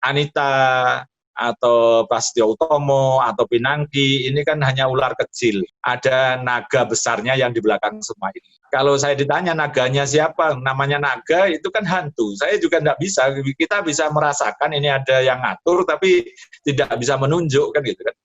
Anita atau Prasetyo Utomo atau Pinangki, ini kan hanya ular kecil. Ada naga besarnya yang di belakang semua ini. Kalau saya ditanya naganya siapa, namanya naga itu kan hantu. Saya juga tidak bisa, kita bisa merasakan ini ada yang ngatur, tapi tidak bisa menunjuk kan gitu kan.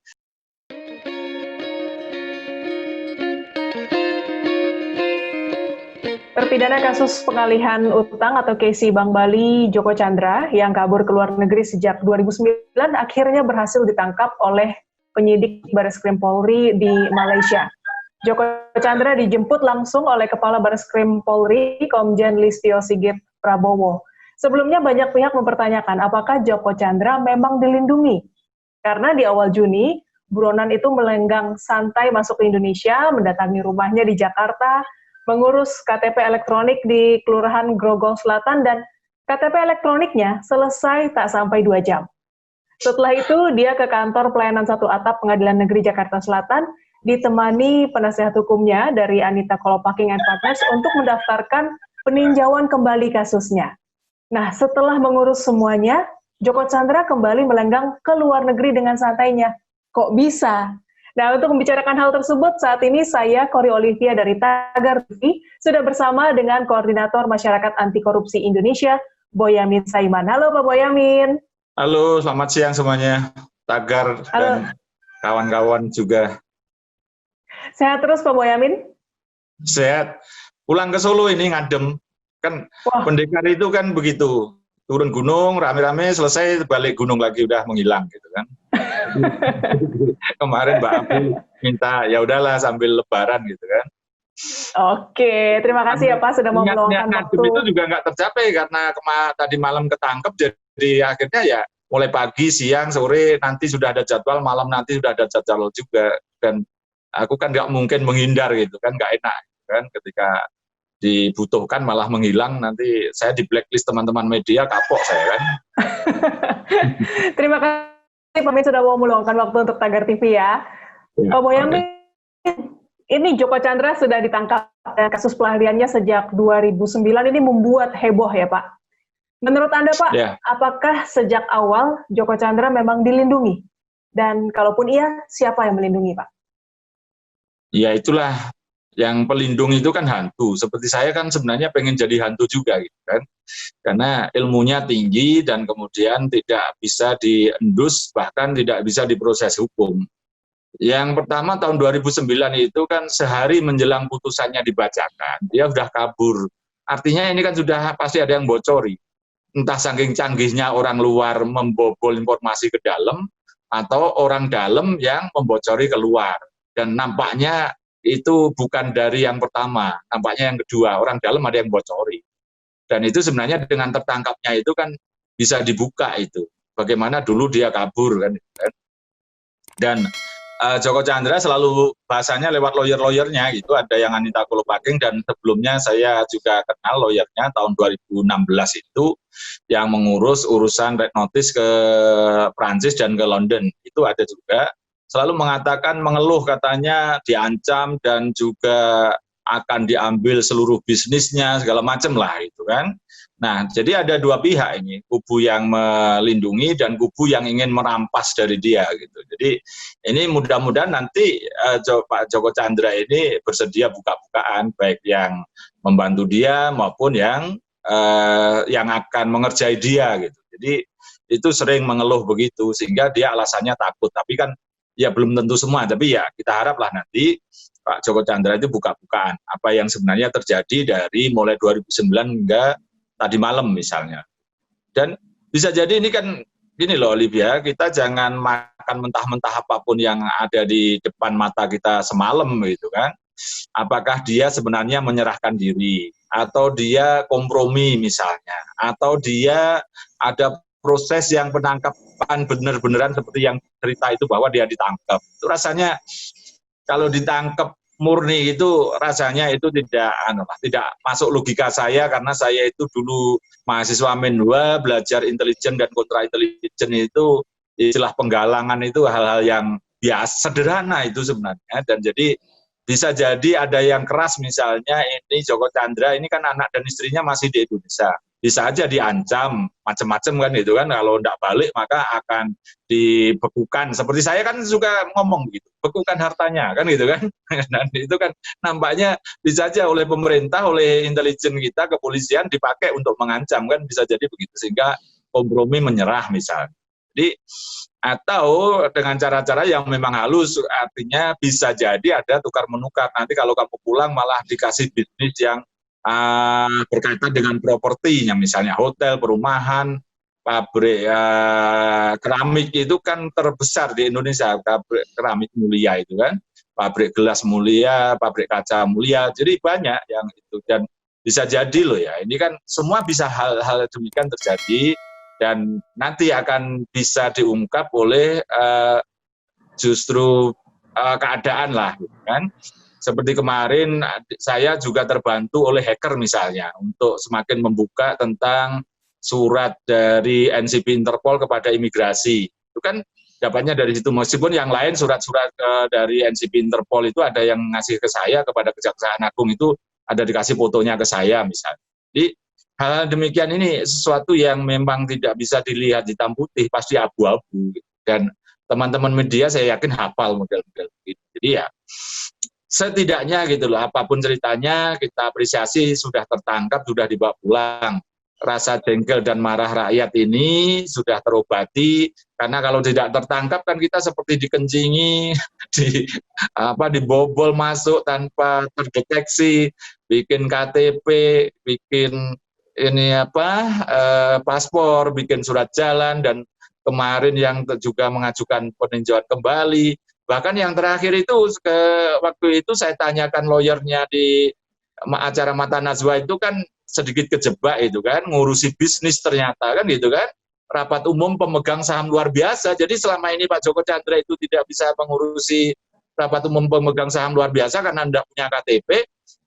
Terpidana kasus pengalihan utang atau KC Bank Bali, Joko Chandra, yang kabur ke luar negeri sejak 2009, akhirnya berhasil ditangkap oleh penyidik Bareskrim Polri di Malaysia. Joko Chandra dijemput langsung oleh Kepala Bareskrim Polri, Komjen Listio Sigit Prabowo. Sebelumnya banyak pihak mempertanyakan apakah Joko Chandra memang dilindungi. Karena di awal Juni, buronan itu melenggang santai masuk ke Indonesia, mendatangi rumahnya di Jakarta, mengurus KTP elektronik di Kelurahan Grogol Selatan, dan KTP elektroniknya selesai tak sampai 2 jam. Setelah itu, dia ke kantor pelayanan satu atap Pengadilan Negeri Jakarta Selatan, ditemani penasihat hukumnya dari Anita Kolopaking and Partners untuk mendaftarkan peninjauan kembali kasusnya. Nah, setelah mengurus semuanya, Joko Chandra kembali melenggang ke luar negeri dengan santainya. Kok bisa? Nah, untuk membicarakan hal tersebut, saat ini saya, Kori Olivia dari Tagar TV, sudah bersama dengan Koordinator Masyarakat Anti Korupsi Indonesia, Boyamin Saiman. Halo, Pak Boyamin. Halo, selamat siang semuanya. Tagar dan kawan-kawan juga. Sehat terus, Pak Boyamin? Sehat. Pulang ke Solo ini ngadem. Kan pendekar itu kan begitu. Turun gunung, rame-rame, selesai balik gunung lagi, udah menghilang gitu kan. Kemarin Mbak Abi minta ya udahlah sambil lebaran gitu kan. Oke, terima kasih ya Pak sudah mau meluangkan waktu. Itu juga nggak tercapai karena tadi malam ketangkep, jadi akhirnya ya mulai pagi, siang, sore nanti sudah ada jadwal, malam nanti sudah ada jadwal juga. Dan aku kan nggak mungkin menghindar gitu kan, nggak enak gitu kan ketika dibutuhkan malah menghilang, nanti saya di blacklist teman-teman media, kapok saya kan. Terima kasih Pak Min sudah mau meluangkan waktu untuk Tagar TV ya. Pak Boyamin, ini Joko Chandra sudah ditangkap dan kasus pelariannya sejak 2009 ini membuat heboh ya Pak. Menurut Anda Pak, apakah sejak awal Joko Chandra memang dilindungi? Dan kalaupun iya, siapa yang melindungi Pak? Ya itulah, yang pelindung itu kan hantu. Seperti saya kan sebenarnya pengen jadi hantu juga gitu kan. Karena ilmunya tinggi dan kemudian tidak bisa diendus, bahkan tidak bisa diproses hukum. Yang pertama tahun 2009 itu kan sehari menjelang putusannya dibacakan, dia sudah kabur. Artinya ini kan sudah pasti ada yang bocori. Entah saking canggihnya orang luar membobol informasi ke dalam, atau orang dalam yang membocori keluar. Dan nampaknya itu bukan dari yang pertama, nampaknya yang kedua, orang dalam ada yang bocori. Dan itu sebenarnya dengan tertangkapnya itu kan bisa dibuka itu. Bagaimana dulu dia kabur kan. Dan Joko Chandra selalu bahasanya lewat lawyer-lawyernya gitu, ada yang Anita Kolopaking dan sebelumnya saya juga kenal lawyernya tahun 2016 itu yang mengurus urusan red notice ke Prancis dan ke London, itu ada juga. Selalu mengatakan, mengeluh katanya diancam dan juga akan diambil seluruh bisnisnya, segala macam lah itu kan. Nah, jadi ada dua pihak ini, kubu yang melindungi dan kubu yang ingin merampas dari dia gitu. Jadi ini mudah-mudahan nanti Pak Joko Chandra ini bersedia buka-bukaan, baik yang membantu dia maupun yang akan mengerjai dia gitu. Jadi itu sering mengeluh begitu sehingga dia alasannya takut. Tapi kan ya belum tentu semua, tapi ya kita haraplah nanti Pak Joko Chandra itu buka-bukaan apa yang sebenarnya terjadi dari mulai 2009 hingga tadi malam misalnya. Dan bisa jadi ini kan gini loh Olivia, kita jangan makan mentah-mentah apapun yang ada di depan mata kita semalam gitu kan. Apakah dia sebenarnya menyerahkan diri, atau dia kompromi misalnya, atau dia ada proses yang penangkapan benar-beneran seperti yang cerita itu bahwa dia ditangkap. Itu rasanya kalau ditangkap murni itu rasanya itu tidak masuk logika saya, karena saya itu dulu mahasiswa Menwa, belajar intelijen dan kontra intelijen itu istilah penggalangan itu hal-hal yang biasa sederhana itu sebenarnya. Dan jadi bisa jadi ada yang keras misalnya ini Joko Chandra ini kan anak dan istrinya masih di Indonesia. bisa aja diancam macam-macam kan gitu kan, kalau tidak balik maka akan dibekukan. Seperti saya kan suka ngomong gitu, bekukan hartanya kan gitu kan. Dan itu kan nampaknya bisa aja oleh pemerintah, oleh intelijen kita, kepolisian dipakai untuk mengancam kan, bisa jadi begitu, sehingga kompromi menyerah misalnya. Jadi atau dengan cara-cara yang memang halus, artinya bisa jadi ada tukar menukar. Nanti kalau kamu pulang malah dikasih bisnis yang berkaitan dengan propertinya, misalnya hotel, perumahan, pabrik keramik itu kan terbesar di Indonesia, pabrik keramik Mulia itu kan, pabrik gelas Mulia, pabrik kaca Mulia, jadi banyak yang itu. Dan bisa jadi loh ya, ini kan semua bisa hal-hal demikian terjadi, dan nanti akan bisa diungkap oleh justru keadaan lah, gitu kan. Seperti kemarin saya juga terbantu oleh hacker misalnya untuk semakin membuka tentang surat dari NCP Interpol kepada imigrasi. Itu kan dapatnya dari situ, meskipun yang lain surat-surat dari NCP Interpol itu ada yang ngasih ke saya, kepada Kejaksaan Agung itu ada dikasih fotonya ke saya misalnya. Jadi hal demikian ini sesuatu yang memang tidak bisa dilihat hitam putih, pasti abu-abu. Dan teman-teman media saya yakin hafal model-model gitu. Jadi ya setidaknya gitu loh, apapun ceritanya kita apresiasi sudah tertangkap, sudah dibawa pulang. Rasa jengkel dan marah rakyat ini sudah terobati, karena kalau tidak tertangkap kan kita seperti dikencingi, dibobol masuk tanpa terdeteksi, bikin KTP, bikin paspor, bikin surat jalan, dan kemarin yang juga mengajukan peninjauan kembali. Bahkan yang terakhir itu waktu itu saya tanyakan lawyernya di acara Mata Najwa itu kan sedikit kejebak itu kan, ngurusi bisnis ternyata kan gitu kan, rapat umum pemegang saham luar biasa. Jadi selama ini Pak Joko Chandra itu tidak bisa mengurusi rapat umum pemegang saham luar biasa karena tidak punya KTP.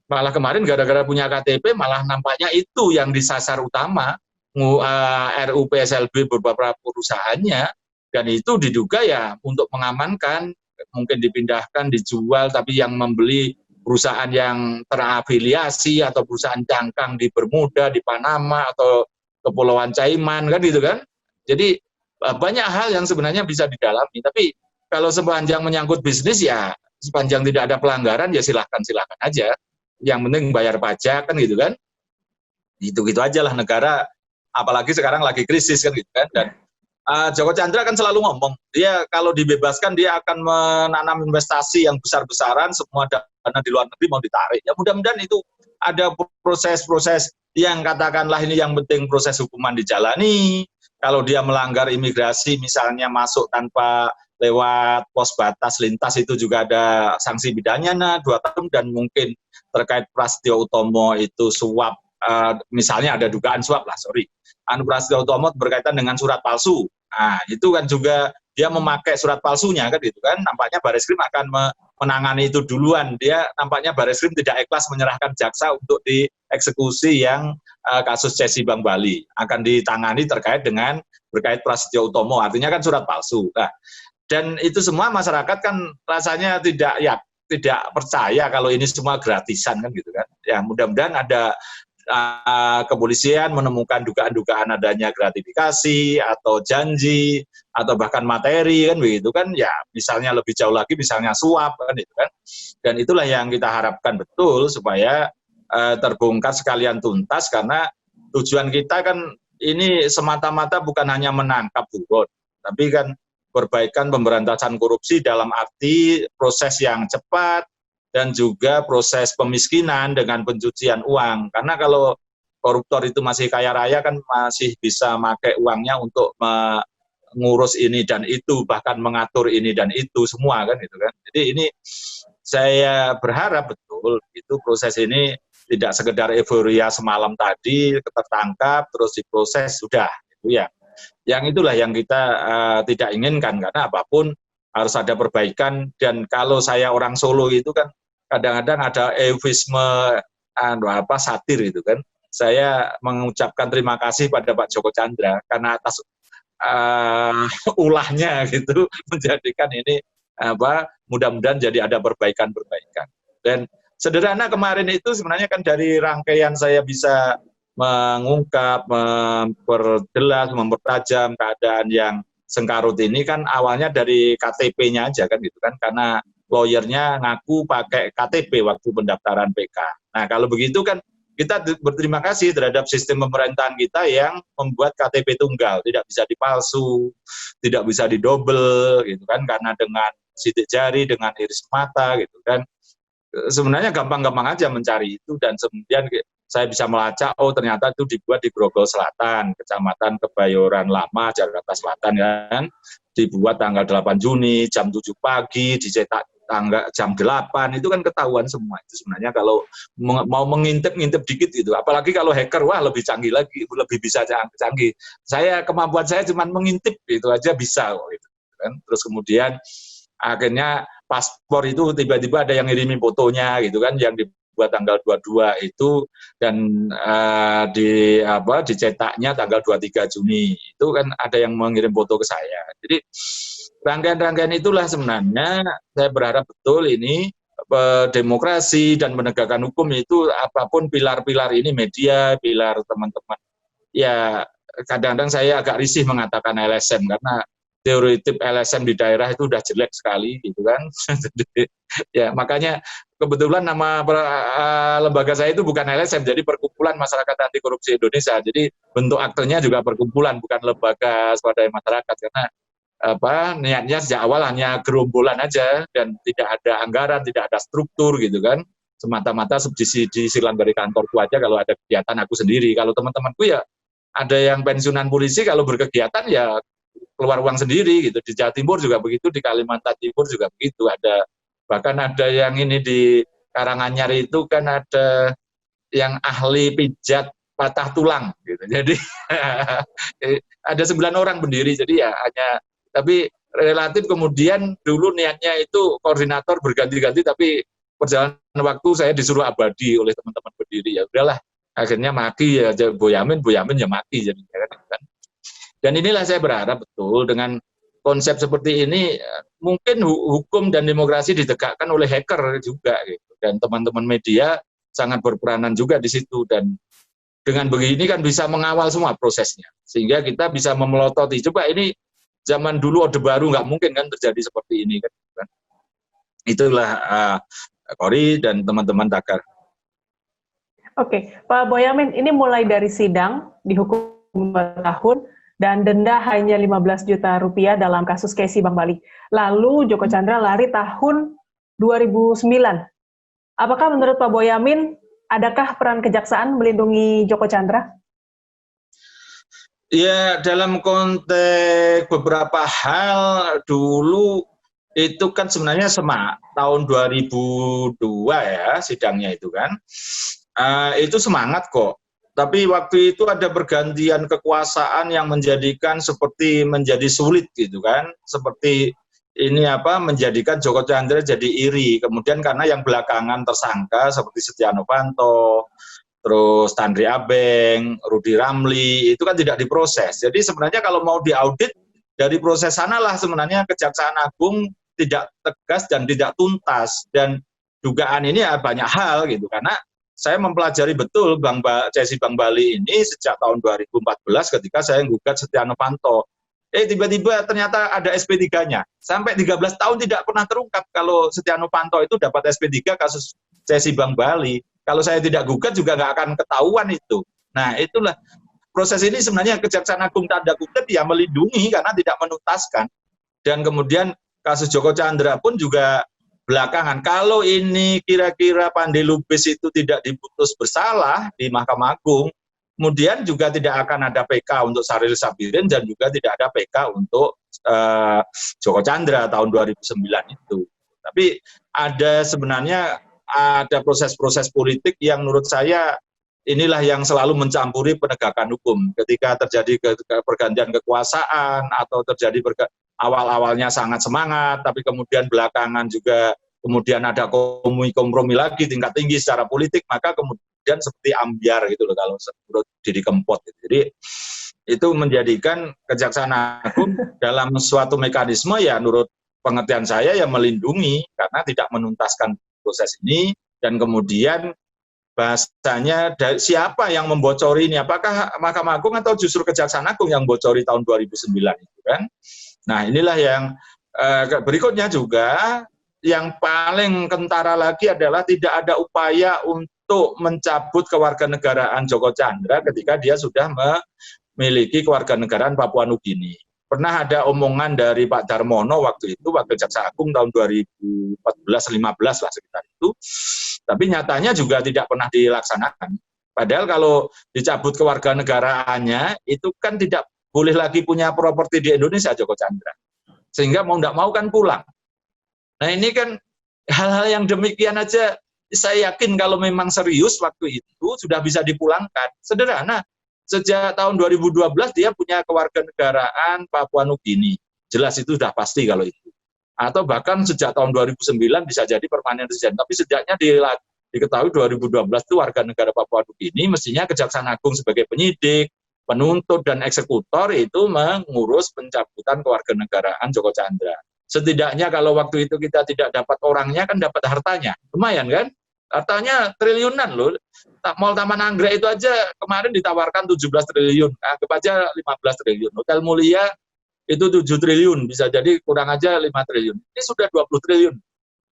Malah kemarin gara-gara punya KTP malah nampaknya itu yang disasar utama RUU PSLB beberapa perusahaannya, dan itu diduga ya untuk mengamankan, mungkin dipindahkan, dijual, tapi yang membeli perusahaan yang terafiliasi atau perusahaan cangkang di Bermuda, di Panama, atau Kepulauan Cayman, kan gitu kan. Jadi banyak hal yang sebenarnya bisa didalami, tapi kalau sepanjang menyangkut bisnis ya, sepanjang tidak ada pelanggaran ya silahkan aja. Yang penting bayar pajak kan gitu kan. Gitu-gitu aja lah negara, apalagi sekarang lagi krisis kan gitu kan. Dan Joko Chandra kan selalu ngomong, dia kalau dibebaskan dia akan menanam investasi yang besar-besaran, semua dana di luar negeri mau ditarik. Ya mudah-mudahan itu ada proses-proses yang katakanlah ini yang penting proses hukuman dijalani. Kalau dia melanggar imigrasi misalnya masuk tanpa lewat pos batas lintas itu juga ada sanksi pidana 2 tahun, dan mungkin terkait Prasetyo Utomo itu suap, misalnya ada dugaan suap lah, Prasetyo Utomo berkaitan dengan surat palsu. Nah, itu kan juga dia memakai surat palsunya kan gitu kan. Nampaknya Bareskrim akan menangani itu duluan. Dia nampaknya Bareskrim tidak ikhlas menyerahkan jaksa untuk dieksekusi yang kasus Cesi Bank Bali. Akan ditangani berkait Prasetyo Utomo. Artinya kan surat palsu. Nah, dan itu semua masyarakat kan rasanya tidak percaya kalau ini semua gratisan kan gitu kan. Ya mudah-mudahan ada kepolisian menemukan dugaan-dugaan adanya gratifikasi atau janji atau bahkan materi kan begitu kan, ya misalnya lebih jauh lagi misalnya suap kan itu kan. Dan itulah yang kita harapkan betul supaya terbongkar sekalian tuntas, karena tujuan kita kan ini semata-mata bukan hanya menangkap buron, tapi kan perbaikan pemberantasan korupsi dalam arti proses yang cepat, dan juga proses pemiskinan dengan pencucian uang. Karena kalau koruptor itu masih kaya raya kan masih bisa pakai uangnya untuk mengurus ini dan itu, bahkan mengatur ini dan itu semua kan gitu kan. Jadi ini saya berharap betul itu proses ini tidak sekedar euforia semalam tadi tertangkap terus diproses sudah gitu ya. Yang itulah yang kita tidak inginkan, karena apapun harus ada perbaikan. Dan kalau saya orang Solo itu kan kadang-kadang ada eufisme satir itu kan. Saya mengucapkan terima kasih pada Pak Joko Chandra karena atas ulahnya gitu menjadikan ini mudah-mudahan jadi ada perbaikan-perbaikan. Dan sederhana kemarin itu sebenarnya kan dari rangkaian saya bisa mengungkap, memperjelas, mempertajam keadaan yang sengkarut ini kan awalnya dari KTP-nya aja kan gitu kan, karena lawyernya ngaku pakai KTP waktu pendaftaran PK. Nah kalau begitu kan kita berterima kasih terhadap sistem pemerintahan kita yang membuat KTP tunggal, tidak bisa dipalsu, tidak bisa didobel gitu kan, karena dengan sidik jari, dengan iris mata gitu kan. Sebenarnya gampang-gampang aja mencari itu, dan kemudian saya bisa melacak, oh ternyata itu dibuat di Grogol Selatan, Kecamatan Kebayoran Lama, Jakarta Selatan kan, dibuat tanggal 8 Juni, jam 7 pagi, dicetak tanggal jam 8, itu kan ketahuan semua. Itu sebenarnya kalau mau mengintip-ngintip dikit gitu, apalagi kalau hacker, wah lebih canggih lagi, lebih bisa canggih. Kemampuan saya cuma mengintip, itu aja bisa kok gitu kan. Terus kemudian akhirnya paspor itu tiba-tiba ada yang ngirimin fotonya gitu kan, yang dibuat tanggal 22 itu, dan dicetaknya tanggal 23 Juni. Itu kan ada yang mengirim foto ke saya. Jadi rangkaian-rangkaian itulah sebenarnya saya berharap betul ini demokrasi dan penegakan hukum itu, apapun pilar-pilar ini, media, pilar teman-teman. Ya kadang-kadang saya agak risih mengatakan LSM karena teoritip LSM di daerah itu udah jelek sekali gitu kan. Ya makanya kebetulan nama lembaga saya itu bukan LSM, jadi Perkumpulan Masyarakat Anti Korupsi Indonesia. Jadi bentuk aktenya juga perkumpulan, bukan lembaga swadaya masyarakat, karena niatnya sejak awal hanya gerombolan aja dan tidak ada anggaran, tidak ada struktur gitu kan. Semata-mata disilang dari kantorku aja kalau ada kegiatan aku sendiri. Kalau teman-temanku ya ada yang pensiunan polisi, kalau berkegiatan ya keluar uang sendiri gitu. Di Jawa Timur juga begitu, di Kalimantan Timur juga begitu. Bahkan ada yang ini di Karanganyar itu kan ada yang ahli pijat patah tulang gitu. Jadi ada 9 orang berdiri, jadi ya tapi relatif kemudian dulu niatnya itu koordinator berganti-ganti, tapi perjalanan waktu saya disuruh abadi oleh teman-teman berdiri, ya udahlah akhirnya mati ya Boyamin ya mati jadi kan. Dan inilah saya berharap betul dengan konsep seperti ini mungkin hukum dan demokrasi ditegakkan oleh hacker juga gitu, dan teman-teman media sangat berperanan juga di situ, dan dengan begini kan bisa mengawal semua prosesnya sehingga kita bisa memelototi. Coba ini zaman dulu Orde Baru nggak mungkin kan terjadi seperti ini kan. Itulah Kori dan teman-teman Takar. Oke, Pak Boyamin, ini mulai dari sidang dihukum 2 tahun dan denda hanya 15 juta rupiah dalam kasus Casey Bank Bali. Lalu Joko Chandra lari tahun 2009. Apakah menurut Pak Boyamin, adakah peran kejaksaan melindungi Joko Chandra? Ya, dalam konteks beberapa hal dulu itu kan sebenarnya tahun 2002 ya sidangnya itu kan. Itu semangat kok. Tapi waktu itu ada pergantian kekuasaan yang menjadikan seperti menjadi sulit gitu kan. Seperti ini menjadikan Joko Chandra jadi iri. Kemudian karena yang belakangan tersangka seperti Setia Novanto, terus Tanri Abeng, Rudy Ramli, itu kan tidak diproses. Jadi sebenarnya kalau mau diaudit dari proses sanalah sebenarnya Kejaksaan Agung tidak tegas dan tidak tuntas. Dan dugaan ini ya banyak hal gitu, karena saya mempelajari betul Casey Bank Bali ini sejak tahun 2014 ketika saya gugat Setia Novanto. Tiba-tiba ternyata ada SP3-nya. Sampai 13 tahun tidak pernah terungkap kalau Setia Novanto itu dapat SP3 kasus Casey Bank Bali. Kalau saya tidak gugat juga nggak akan ketahuan itu. Nah itulah proses ini sebenarnya Kejaksaan Agung tanda kutip ya melindungi karena tidak menuntaskan. Dan kemudian kasus Joko Chandra pun juga belakangan. Kalau ini kira-kira Pandey Lubis itu tidak diputus bersalah di Mahkamah Agung, kemudian juga tidak akan ada PK untuk Syahril Sabirin dan juga tidak ada PK untuk Joko Chandra tahun 2009 itu. Tapi sebenarnya ada proses-proses politik yang menurut saya inilah yang selalu mencampuri penegakan hukum. Ketika terjadi pergantian kekuasaan atau terjadi awal-awalnya sangat semangat, tapi kemudian belakangan juga kemudian ada kompromi lagi tingkat tinggi secara politik, maka kemudian seperti ambiar gitu loh kalau menurut Didi Kempot. Jadi itu menjadikan Kejaksaan Agung dalam suatu mekanisme ya menurut pengertian saya ya melindungi karena tidak menuntaskan proses ini, dan kemudian bahasanya siapa yang membocori ini, apakah Mahkamah Agung atau justru Kejaksaan Agung yang bocori tahun 2009 itu kan. Nah inilah yang berikutnya juga yang paling kentara lagi adalah tidak ada upaya untuk mencabut kewarganegaraan Joko Chandra ketika dia sudah memiliki kewarganegaraan Papua Nugini. Pernah ada omongan dari Pak Darmono waktu itu, Wakil Jaksa Agung tahun 2014-15 lah sekitar itu, tapi nyatanya juga tidak pernah dilaksanakan. Padahal kalau dicabut kewarganegaraannya, itu kan tidak boleh lagi punya properti di Indonesia Joko Chandra. Sehingga mau tidak mau kan pulang. Nah ini kan hal-hal yang demikian aja, saya yakin kalau memang serius waktu itu sudah bisa dipulangkan. Sederhana. Sejak tahun 2012 dia punya kewarganegaraan Papua Nugini. Jelas itu sudah pasti kalau itu. Atau bahkan sejak tahun 2009 bisa jadi permanen resident. Tapi sejaknya diketahui 2012 itu warga negara Papua Nugini, mestinya Kejaksaan Agung sebagai penyidik, penuntut, dan eksekutor itu mengurus pencabutan kewarganegaraan Joko Chandra. Setidaknya kalau waktu itu kita tidak dapat orangnya, kan dapat hartanya. Lumayan kan? Hartanya triliunan loh. Mall Taman Anggrek itu aja kemarin ditawarkan 17 triliun, anggap aja 15 triliun. Hotel Mulia itu 7 triliun, bisa jadi kurang aja 5 triliun. Ini sudah 20 triliun.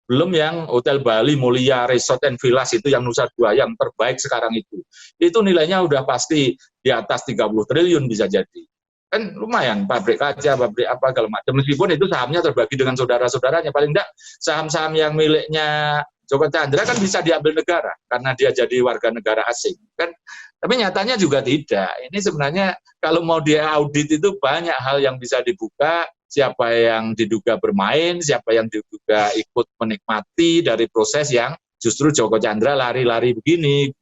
Belum yang Hotel Bali, Mulia, Resort and Villas itu yang Nusa Dua yang terbaik sekarang itu. Itu nilainya udah pasti di atas 30 triliun bisa jadi. Kan lumayan, pabrik kaca, pabrik apa, segala macam. Meskipun itu sahamnya terbagi dengan saudara-saudaranya, paling enggak saham-saham yang miliknya Joko Chandra kan bisa diambil negara karena dia jadi warga negara asing kan, tapi nyatanya juga tidak. Ini sebenarnya kalau mau diaudit itu banyak hal yang bisa dibuka, siapa yang diduga bermain, siapa yang diduga ikut menikmati dari proses yang justru Joko Chandra lari-lari begini.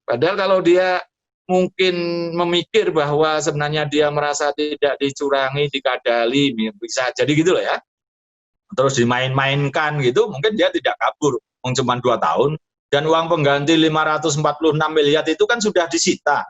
Padahal kalau dia mungkin memikir bahwa sebenarnya dia merasa tidak dicurangi, dikadali, bisa jadi gitu loh ya. Terus dimain-mainkan gitu, mungkin dia tidak kabur. Cuma 2 tahun, dan uang pengganti 546 miliar itu kan sudah disita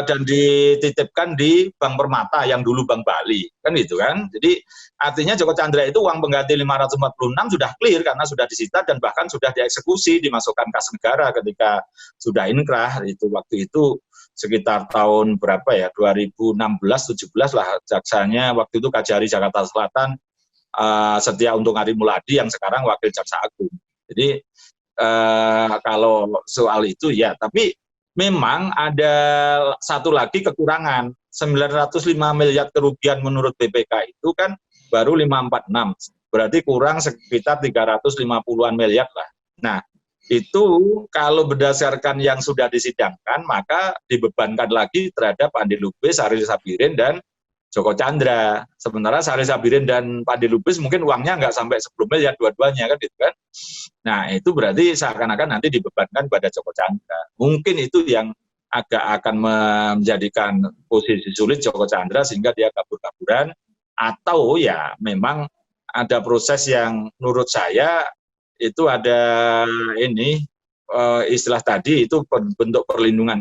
dan dititipkan di Bank Permata yang dulu Bank Bali, kan gitu kan. Jadi artinya Joko Chandra itu uang pengganti 546 sudah clear karena sudah disita dan bahkan sudah dieksekusi, dimasukkan kas negara ketika sudah inkrah. Itu waktu itu sekitar tahun berapa ya, 2016-17 lah jaksanya waktu itu Kajari Jakarta Selatan, Setia Untung Harimuladi yang sekarang Wakil Jaksa Agung. Jadi kalau soal itu ya, tapi memang ada satu lagi kekurangan, 905 miliar kerugian menurut BPK itu kan baru 546, berarti kurang sekitar 350-an miliar lah. Nah itu kalau berdasarkan yang sudah disidangkan maka dibebankan lagi terhadap Andi Lubis, Syaril Sabirin, dan Joko Chandra. Sementara Syaril Sabirin dan Andi Lubis mungkin uangnya nggak sampai 10 miliar dua-duanya kan gitu kan. Nah itu berarti seakan-akan nanti dibebankan pada Joko Chandra. Mungkin itu yang agak akan menjadikan posisi sulit Joko Chandra sehingga dia kabur-kaburan, atau ya memang ada proses yang menurut saya itu ada ini istilah tadi itu bentuk perlindungan.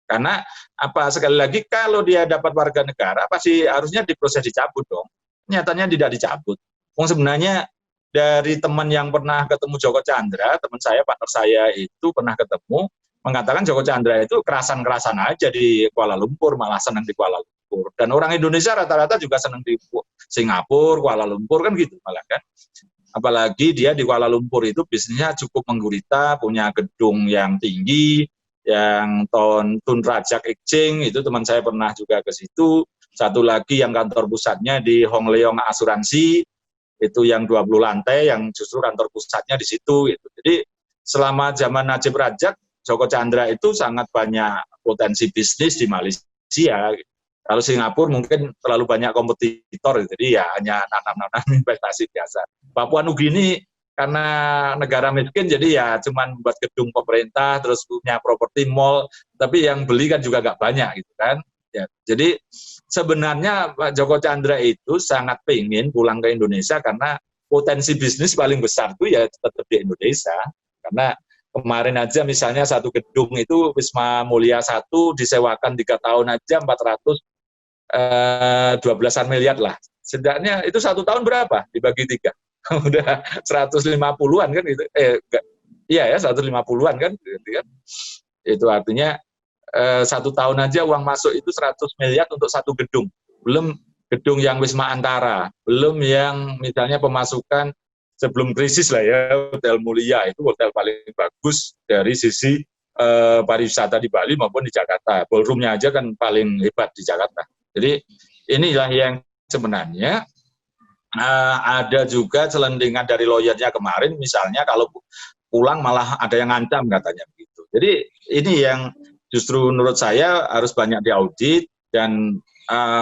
Karena apa, sekali lagi kalau dia dapat warga negara pasti harusnya diproses dicabut dong. Nyatanya tidak dicabut. Sebenarnya dari teman yang pernah ketemu Joko Chandra, teman saya, partner saya itu pernah ketemu, mengatakan Joko Chandra itu kerasan-kerasan aja di Kuala Lumpur, malah senang di Kuala Lumpur. Dan orang Indonesia rata-rata juga senang di Singapura, Kuala Lumpur kan gitu malah kan. Apalagi dia di Kuala Lumpur itu bisnisnya cukup menggurita, punya gedung yang tinggi, yang Tun Rajak Ikjing, itu teman saya pernah juga ke situ. Satu lagi yang kantor pusatnya di Hong Leong Asuransi, itu yang 20 lantai, yang justru kantor pusatnya di situ. Gitu. Jadi selama zaman Najib Rajak, Joko Chandra itu sangat banyak potensi bisnis di Malaysia. Kalau Singapura mungkin terlalu banyak kompetitor, jadi ya hanya nanam-nanam investasi biasa. Papua Nugini karena negara miskin jadi ya cuman buat gedung pemerintah terus punya properti mall, tapi yang beli kan juga nggak banyak gitu kan ya. Jadi sebenarnya Pak Joko Chandra itu sangat pengen pulang ke Indonesia karena potensi bisnis paling besar itu ya tetap di Indonesia. Karena kemarin aja misalnya satu gedung itu Wisma Mulia 1 disewakan 3 tahun aja 412-an miliar lah. Setidaknya itu 1 tahun berapa dibagi 3? Udah 150-an kan itu, enggak, Iya ya, 150-an kan, gitu kan. Itu artinya 1 tahun aja uang masuk itu 100 miliar untuk satu gedung. Belum gedung yang Wisma Antara, belum yang misalnya pemasukan sebelum krisis lah ya, Hotel Mulia itu hotel paling bagus dari sisi pariwisata di Bali maupun di Jakarta. Ballroomnya aja kan paling hebat di Jakarta. Jadi inilah yang sebenarnya ada juga celendengan dari lawyernya kemarin, misalnya kalau pulang malah ada yang ngancam katanya begitu. Jadi ini yang justru menurut saya harus banyak diaudit dan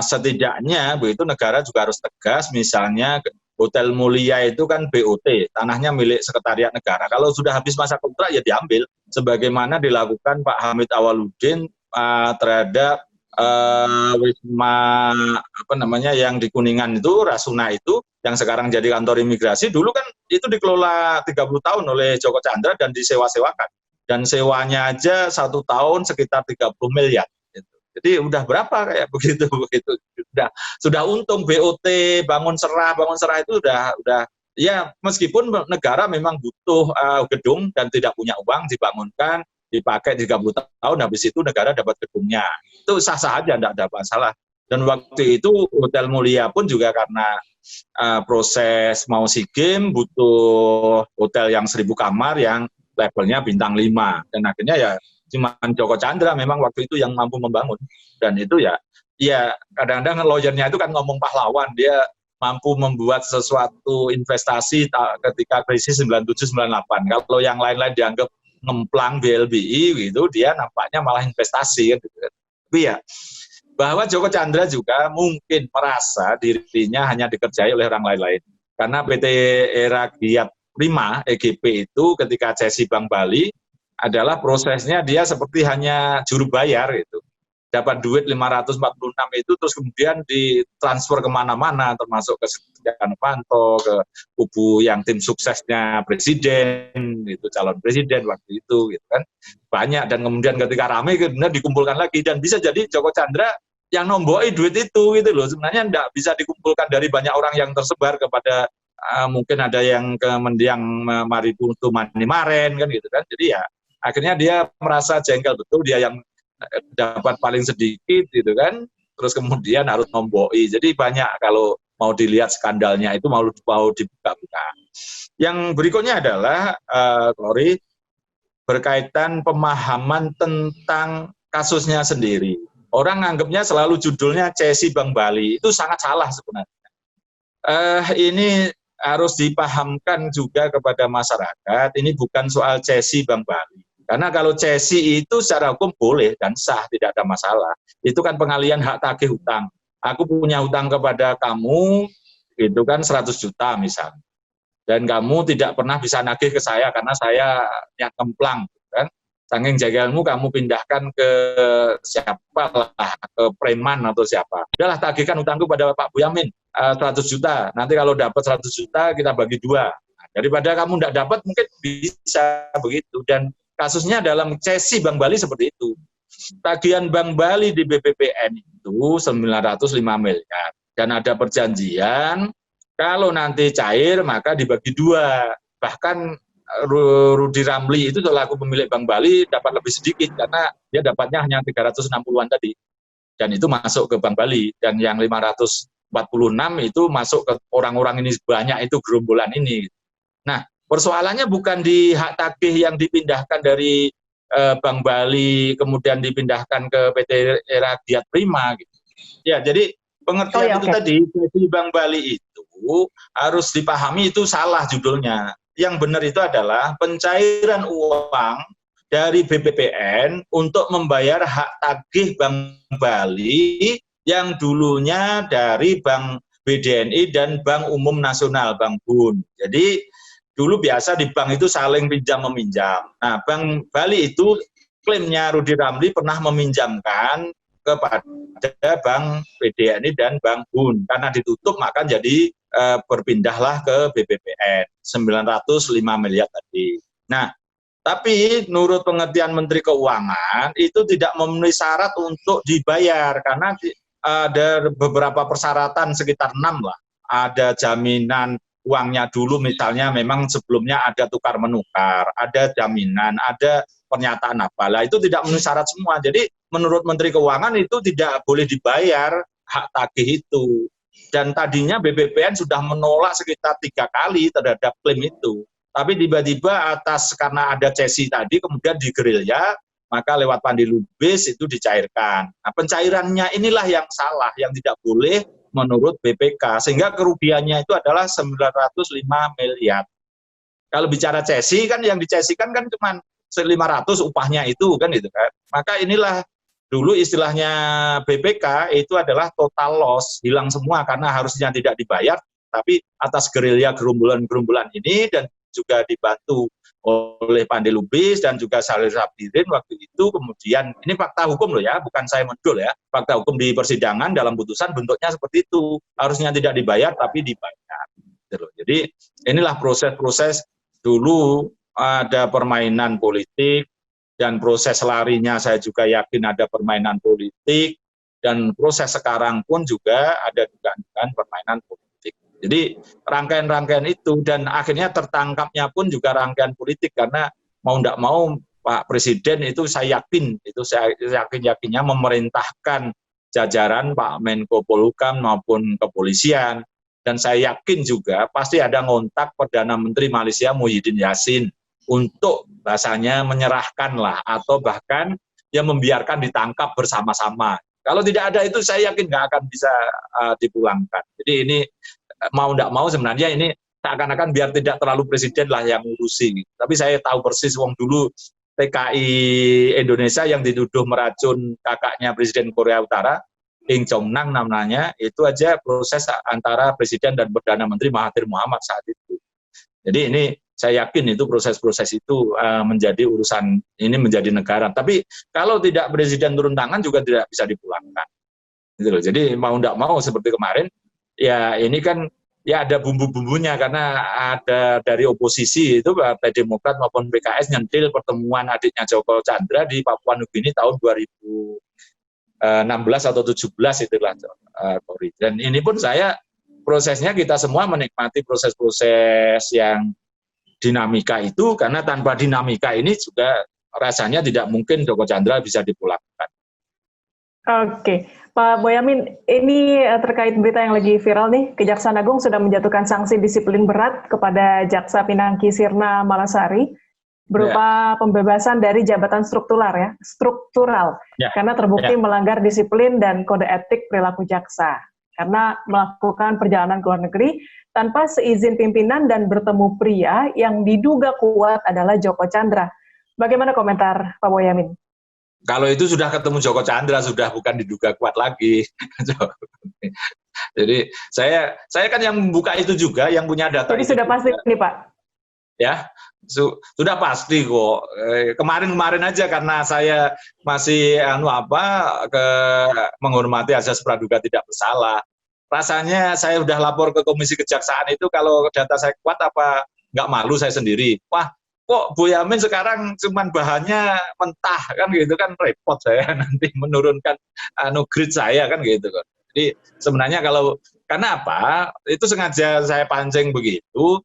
setidaknya begitu negara juga harus tegas, misalnya Hotel Mulia itu kan BOT, tanahnya milik Sekretariat Negara. Kalau sudah habis masa kontrak ya diambil, sebagaimana dilakukan Pak Hamid Awaludin terhadap Wisma apa namanya yang di Kuningan itu, Rasuna itu, yang sekarang jadi kantor imigrasi, dulu kan itu dikelola 30 tahun oleh Joko Chandra dan disewa-sewakan. Dan sewanya aja 1 tahun sekitar 30 miliar. Jadi udah berapa kayak begitu begitu sudah untung BOT bangun serah itu udah ya, meskipun negara memang butuh gedung dan tidak punya uang, dibangunkan dipakai 30 tahun, habis itu negara dapat gedungnya, itu sah-sah aja, tidak ada masalah. Dan waktu itu Hotel Mulia pun juga karena proses mau SEA Games butuh hotel yang 1.000 kamar yang levelnya bintang 5, dan akhirnya ya cuma Joko Chandra memang waktu itu yang mampu membangun. Dan itu ya kadang-kadang lawyernya itu kan ngomong pahlawan, dia mampu membuat sesuatu investasi ketika krisis 97-98. Kalau yang lain-lain dianggap ngemplang BLBI gitu, dia nampaknya malah investasi gitu. Tapi ya bahwa Joko Chandra juga mungkin merasa dirinya hanya dikerjai oleh orang lain-lain. Karena PT Eragiat Prima EGP itu ketika cesi Bank Bali adalah prosesnya dia seperti hanya juru bayar itu. Dapat duit 546 itu terus kemudian ditransfer kemana-mana, termasuk ke Setia Novanto, ke kubu yang tim suksesnya presiden, itu calon presiden waktu itu, gitu kan. Banyak, dan kemudian ketika ramai kemudian dikumpulkan lagi, dan bisa jadi Joko Chandra yang nomboi duit itu gitu loh. Sebenarnya tidak bisa dikumpulkan dari banyak orang yang tersebar kepada mungkin ada yang ke mendiang Mariputu Manimaren kan gitu kan. Jadi ya akhirnya dia merasa jengkel betul, dia yang dapat paling sedikit gitu kan, terus kemudian harus nomboi. Jadi banyak kalau mau dilihat skandalnya itu mau dibuka-buka. Yang berikutnya adalah Glory, berkaitan pemahaman tentang kasusnya sendiri. Orang anggapnya selalu judulnya cesi Bank Bali, itu sangat salah sebenarnya. Ini harus dipahamkan juga kepada masyarakat, ini bukan soal cesi Bank Bali. Karena kalau cesi itu secara hukum boleh dan sah, tidak ada masalah. Itu kan pengalian hak tagih hutang. Aku punya hutang kepada kamu, itu kan 100 juta misalnya. Dan kamu tidak pernah bisa nagih ke saya karena saya yang kemplang. Kan? Saking jagalmu kamu pindahkan ke siapa lah, ke preman atau siapa. Udahlah tagihkan hutangku pada Pak Boyamin, 100 juta. Nanti kalau dapat 100 juta kita bagi 2. Nah, daripada kamu tidak dapat mungkin bisa begitu. Dan kasusnya dalam cesi Bank Bali seperti itu. Tagihan Bank Bali di BPPN itu 905 miliar. Dan ada perjanjian, kalau nanti cair maka dibagi 2. Bahkan Rudy Ramli itu selaku pemilik Bank Bali dapat lebih sedikit karena dia dapatnya hanya 360-an tadi. Dan itu masuk ke Bank Bali. Dan yang 546 itu masuk ke orang-orang ini banyak, itu gerombolan ini. Nah, persoalannya bukan di hak tagih yang dipindahkan dari Bank Bali kemudian dipindahkan ke PT Eragiat Prima gitu. Ya, jadi pengertian itu tadi di Bank Bali itu harus dipahami itu salah judulnya. Yang benar itu adalah pencairan uang dari BPPN untuk membayar hak tagih Bank Bali yang dulunya dari Bank BDNI dan Bank Umum Nasional, Bank BUN. Jadi dulu biasa di bank itu saling pinjam-meminjam. Nah, Bank Bali itu klaimnya Rudy Ramli pernah meminjamkan kepada Bank BDNI dan Bank BUN. Karena ditutup maka jadi berpindahlah ke BPPN 905 miliar tadi. Nah, tapi menurut pengertian Menteri Keuangan itu tidak memenuhi syarat untuk dibayar karena ada beberapa persyaratan sekitar 6 lah. Ada jaminan uangnya dulu misalnya memang sebelumnya ada tukar menukar, ada jaminan, ada pernyataan apa. Lah itu tidak memenuhi syarat semua. Jadi menurut Menteri Keuangan itu tidak boleh dibayar hak tagih itu. Dan tadinya BPPN sudah menolak sekitar 3 kali terhadap klaim itu. Tapi tiba-tiba atas karena ada cesi tadi kemudian digerilya, maka lewat Pandi Lubis itu dicairkan. Nah, pencairannya inilah yang salah, yang tidak boleh menurut BPK, sehingga kerugiannya itu adalah 905 miliar. Kalau bicara cesi kan yang dicesikan kan cuma 500 upahnya itu kan gitu kan. Maka inilah dulu istilahnya BPK itu adalah total loss, hilang semua karena harusnya tidak dibayar, tapi atas gerilya gerombolan-gerombolan ini dan juga dibantu oleh Pandi Lubis dan juga Syarif Sabirin waktu itu. Kemudian ini fakta hukum loh ya, bukan saya mendul ya, fakta hukum di persidangan dalam putusan bentuknya seperti itu, harusnya tidak dibayar tapi dibayar gitu. Jadi inilah proses-proses dulu ada permainan politik dan proses larinya saya juga yakin ada permainan politik dan proses sekarang pun juga ada dugaan permainan politik. Jadi rangkaian-rangkaian itu dan akhirnya tertangkapnya pun juga rangkaian politik karena mau tidak mau Pak Presiden itu saya yakin-yakinnya memerintahkan jajaran Pak Menko Polhukam maupun kepolisian dan saya yakin juga pasti ada ngontak Perdana Menteri Malaysia Muhyiddin Yassin untuk bahasanya menyerahkan lah atau bahkan ya membiarkan ditangkap bersama-sama. Kalau tidak ada itu saya yakin nggak akan bisa dipulangkan. Jadi ini mau tidak mau sebenarnya ini seakan-akan biar tidak terlalu presiden lah yang ngurusi. Tapi saya tahu persis wong dulu TKI Indonesia yang dituduh meracun kakaknya Presiden Korea Utara, Kim Jong Nam namanya, itu aja proses antara Presiden dan Perdana Menteri Mahathir Mohamad saat itu. Jadi ini saya yakin itu proses-proses itu menjadi urusan ini menjadi negara. Tapi kalau tidak Presiden turun tangan juga tidak bisa dipulangkan. Gitu loh. Jadi mau tidak mau seperti kemarin, ya ini kan ya ada bumbu-bumbunya karena ada dari oposisi itu Partai Demokrat maupun PKS nyentil pertemuan adiknya Joko Chandra di Papua Nugini tahun 2016 atau 17 itulah Kori. Dan ini pun saya prosesnya kita semua menikmati proses-proses yang dinamika itu karena tanpa dinamika ini juga rasanya tidak mungkin Joko Chandra bisa dipulangkan. Oke, Pak Boyamin, ini terkait berita yang lagi viral nih, Kejaksaan Agung sudah menjatuhkan sanksi disiplin berat kepada Jaksa Pinangki Sirna Malasari berupa pembebasan dari jabatan struktural karena terbukti melanggar disiplin dan kode etik perilaku jaksa karena melakukan perjalanan ke luar negeri tanpa seizin pimpinan dan bertemu pria yang diduga kuat adalah Joko Chandra. Bagaimana komentar Pak Boyamin? Kalau itu sudah ketemu Joko Chandra, sudah bukan diduga kuat lagi. Jadi saya kan yang membuka itu juga, yang punya data. Jadi sudah pasti nih Pak? Ya, sudah pasti kok. Kemarin aja karena saya masih menghormati asas praduga tidak bersalah. Rasanya saya udah lapor ke Komisi Kejaksaan itu kalau data saya kuat apa nggak malu saya sendiri. Wah, kok Boyamin sekarang cuman bahannya mentah kan gitu kan repot saya nanti menurunkan grade saya kan gitu kan. Jadi sebenarnya karena apa? Itu sengaja saya pancing begitu.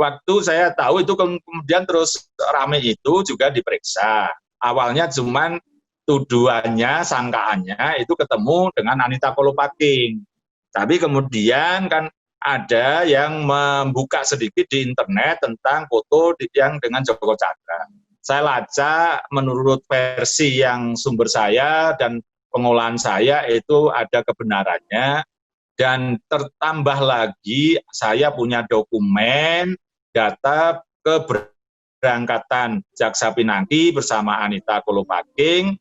Waktu saya tahu itu kemudian terus rame itu juga diperiksa. Awalnya cuman tuduhannya, sangkaannya itu ketemu dengan Anita Kolopaking. Tapi kemudian kan ada yang membuka sedikit di internet tentang foto yang dengan Joko Chandra. Saya lacak menurut versi yang sumber saya dan pengolahan saya itu ada kebenarannya. Dan tertambah lagi saya punya dokumen data keberangkatan Jaksa Pinangki bersama Anita Kolopaking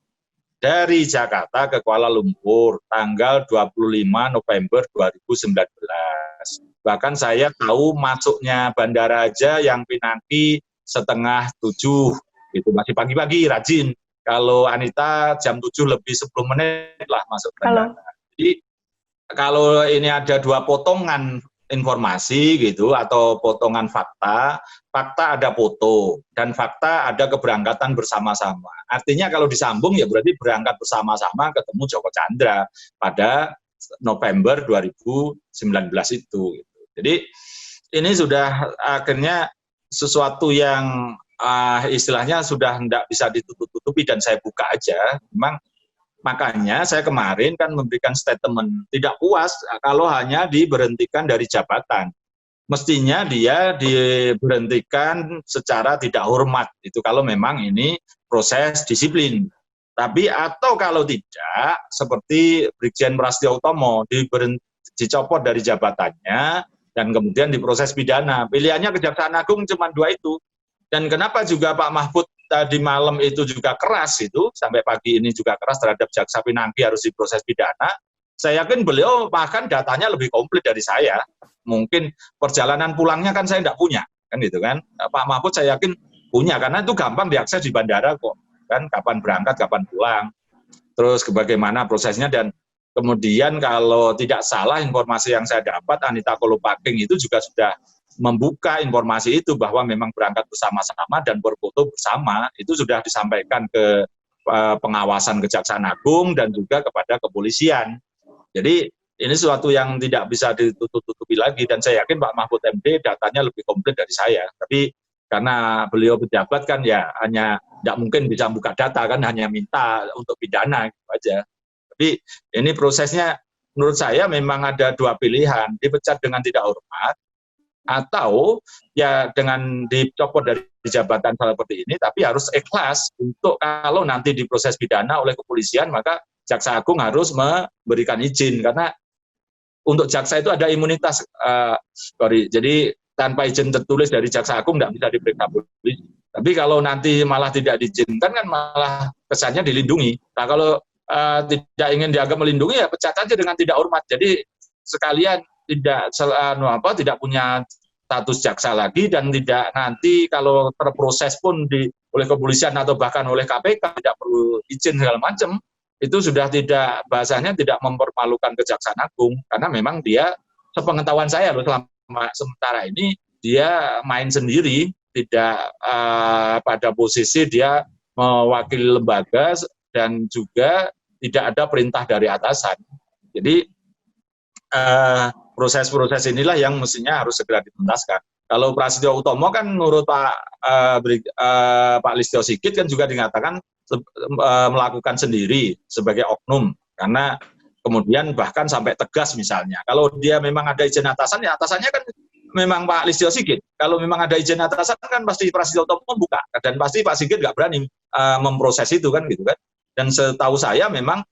dari Jakarta ke Kuala Lumpur tanggal 25 November 2019. Bahkan saya tahu masuknya bandara aja yang Pinangki 6:30 gitu, masih pagi-pagi rajin. Kalau Anita jam 7 lebih 10 menit lah masuk bandara. Jadi kalau ini ada dua potongan informasi gitu atau potongan fakta ada foto dan fakta ada keberangkatan bersama-sama. Artinya kalau disambung ya berarti berangkat bersama-sama ketemu Joko Chandra pada November 2019 itu. Jadi ini sudah akhirnya sesuatu yang istilahnya sudah tidak bisa ditutup-tutupi dan saya buka aja. Memang makanya saya kemarin kan memberikan statement tidak puas kalau hanya diberhentikan dari jabatan. Mestinya dia diberhentikan secara tidak hormat itu kalau memang ini proses disiplin. Tapi atau kalau tidak seperti Brigjen Prasetyo Utomo dicopot dari jabatannya dan kemudian diproses pidana. Pilihannya Kejaksaan Agung cuma dua itu. Dan kenapa juga Pak Mahfud tadi malam itu juga keras itu sampai pagi ini juga keras terhadap Jaksa Pinangki harus diproses pidana. Saya yakin beliau bahkan datanya lebih komplit dari saya. Mungkin perjalanan pulangnya kan saya tidak punya, kan gitu kan. Pak Mahfud saya yakin punya karena itu gampang diakses di bandara kok, kan kapan berangkat, kapan pulang, terus bagaimana prosesnya. Dan kemudian kalau tidak salah informasi yang saya dapat, Anita Kolopaking itu juga sudah membuka informasi itu bahwa memang berangkat bersama-sama dan berfoto bersama, itu sudah disampaikan ke pengawasan Kejaksaan Agung dan juga kepada kepolisian. Jadi ini sesuatu yang tidak bisa ditutup-tutupi lagi dan saya yakin Pak Mahfud MD datanya lebih komplit dari saya. Tapi karena beliau pejabat kan ya hanya tidak mungkin bisa buka data kan, hanya minta untuk pidana gitu aja. Tapi ini prosesnya menurut saya memang ada dua pilihan, dipecat dengan tidak hormat atau ya dengan dicopot dari jabatan seperti ini, tapi harus ikhlas untuk kalau nanti diproses pidana oleh kepolisian maka Jaksa Agung harus memberikan izin karena untuk jaksa itu ada imunitas, jadi tanpa izin tertulis dari Jaksa Agung tidak bisa diperiksa polisi. Tapi kalau nanti malah tidak diizinkan kan malah kesannya dilindungi. Nah kalau tidak ingin dianggap melindungi ya pecat aja dengan tidak hormat. Jadi sekalian tidak punya status jaksa lagi dan tidak nanti kalau terproses pun oleh kepolisian atau bahkan oleh KPK tidak perlu izin segala macam. Itu sudah tidak, bahasanya tidak mempermalukan Kejaksaan Agung karena memang dia sepengetahuan saya loh selama sementara ini dia main sendiri, tidak pada posisi dia mewakili lembaga dan juga tidak ada perintah dari atasan. Jadi proses-proses inilah yang mestinya harus segera dituntaskan. Kalau Prasetyo Utomo kan menurut Pak Listio Sigit kan juga dikatakan melakukan sendiri sebagai oknum karena kemudian bahkan sampai tegas misalnya kalau dia memang ada izin atasan ya atasannya kan memang Pak Listio Sigit. Kalau memang ada izin atasan kan pasti Prasetyo Utomo membuka dan pasti Pak Sigit nggak berani memproses itu kan gitu kan. Dan setahu saya memang